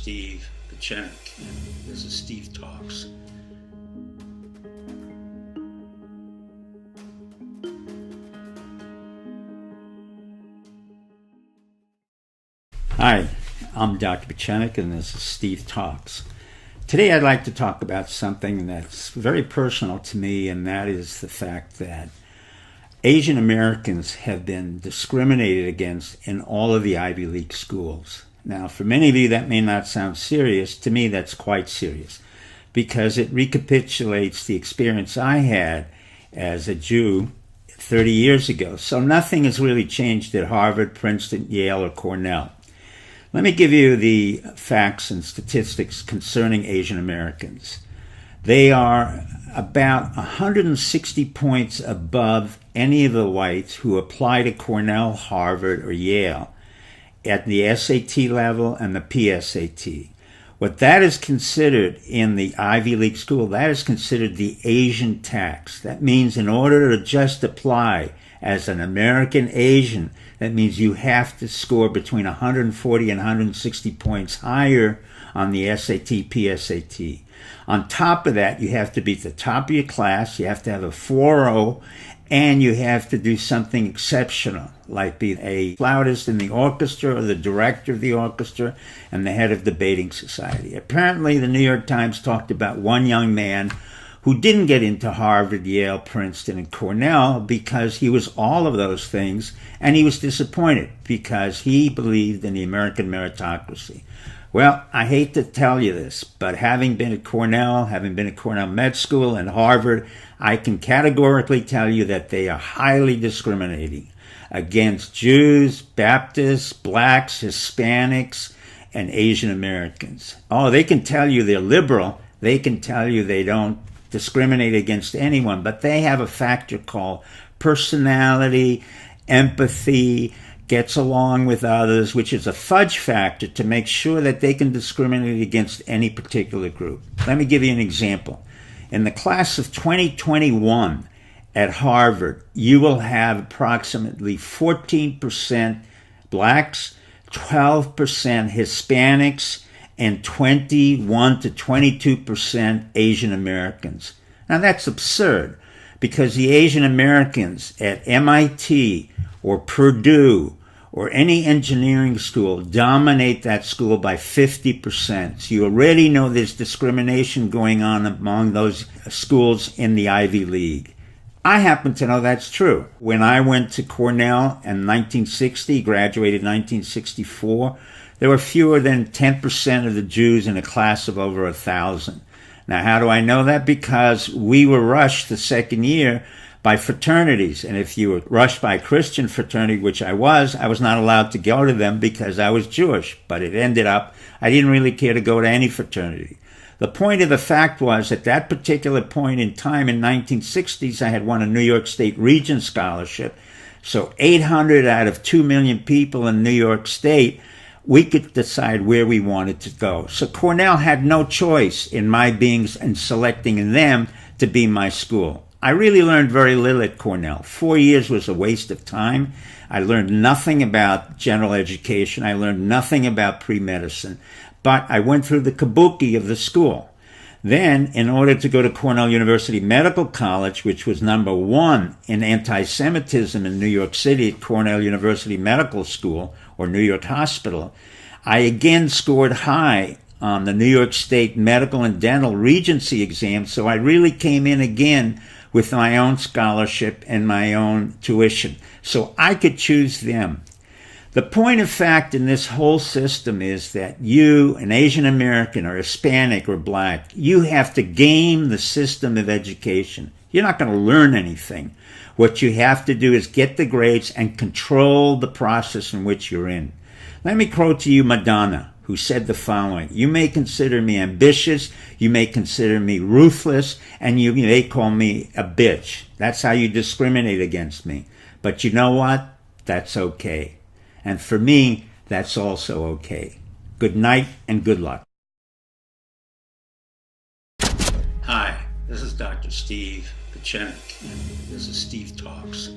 Steve Pachenik, and this is Steve Talks. Hi, I'm Dr. Pachenik, and this is Steve Talks. Today I'd like to talk about something that's very personal to me, and that is the fact that Asian Americans have been discriminated against in all of the Ivy League schools. Now, for many of you that may not sound serious. To me, that's quite serious, because it recapitulates the experience I had as a Jew 30 years ago. So nothing has really changed at Harvard, Princeton, Yale, or Cornell. Let me give you the facts and statistics concerning Asian Americans. They are about 160 points above any of the whites who apply to Cornell, Harvard, or Yale at the SAT level and the PSAT. What that is considered in the Ivy League school, that is considered the Asian tax. That means in order to just apply as an American Asian, that means you have to score between 140 and 160 points higher on the SAT, PSAT. On top of that, you have to be at the top of your class, you have to have a 4.0, and you have to do something exceptional, like be a flautist in the orchestra or the director of the orchestra and the head of the debating society. Apparently, the New York Times talked about one young man who didn't get into Harvard, Yale, Princeton, and Cornell because he was all of those things, and he was disappointed because he believed in the American meritocracy. Well, I hate to tell you this, but having been at Cornell Med School and Harvard, I can categorically tell you that they are highly discriminating against Jews, Baptists, blacks, Hispanics, and Asian Americans. Oh, they can tell you they're liberal. They can tell you they don't discriminate against anyone, but they have a factor called personality, empathy, gets along with others, which is a fudge factor to make sure that they can discriminate against any particular group. Let me give you an example. In the class of 2021 at Harvard, you will have approximately 14% blacks, 12% Hispanics, and 21 to 22% Asian Americans. Now that's absurd, because the Asian Americans at MIT or Purdue or any engineering school dominate that school by 50%. So you already know there's discrimination going on among those schools in the Ivy League. I happen to know that's true. When I went to Cornell in 1960, graduated in 1964, there were fewer than 10% of the Jews in a class of over 1,000. Now, how do I know that? Because we were rushed the second year by fraternities. And if you were rushed by a Christian fraternity, which I was not allowed to go to them because I was Jewish. But it ended up, I didn't really care to go to any fraternity. The point of the fact was, at that particular point in time in 1960s, I had won a New York State Regent Scholarship. So 800 out of 2 million people in New York State, we could decide where we wanted to go. So Cornell had no choice in my being and selecting them to be my school. I really learned very little at Cornell. 4 years was a waste of time. I learned nothing about general education. I learned nothing about pre-medicine. But I went through the kabuki of the school. Then, in order to go to Cornell University Medical College, which was number one in anti-Semitism in New York City at Cornell University Medical School, or New York Hospital, I again scored high on the New York State Medical and Dental Regency exam, so I really came in again with my own scholarship and my own tuition. So I could choose them. The point of fact in this whole system is that you, an Asian American or Hispanic or black, you have to game the system of education. You're not going to learn anything. What you have to do is get the grades and control the process in which you're in. Let me quote to you Madonna, who said the following: "You may consider me ambitious, you may consider me ruthless, and you may call me a bitch. That's how you discriminate against me. But you know what? That's okay. And for me, that's also okay. Good night and good luck." Hi, this is Dr. Steve Pachenik, and this is Steve Talks.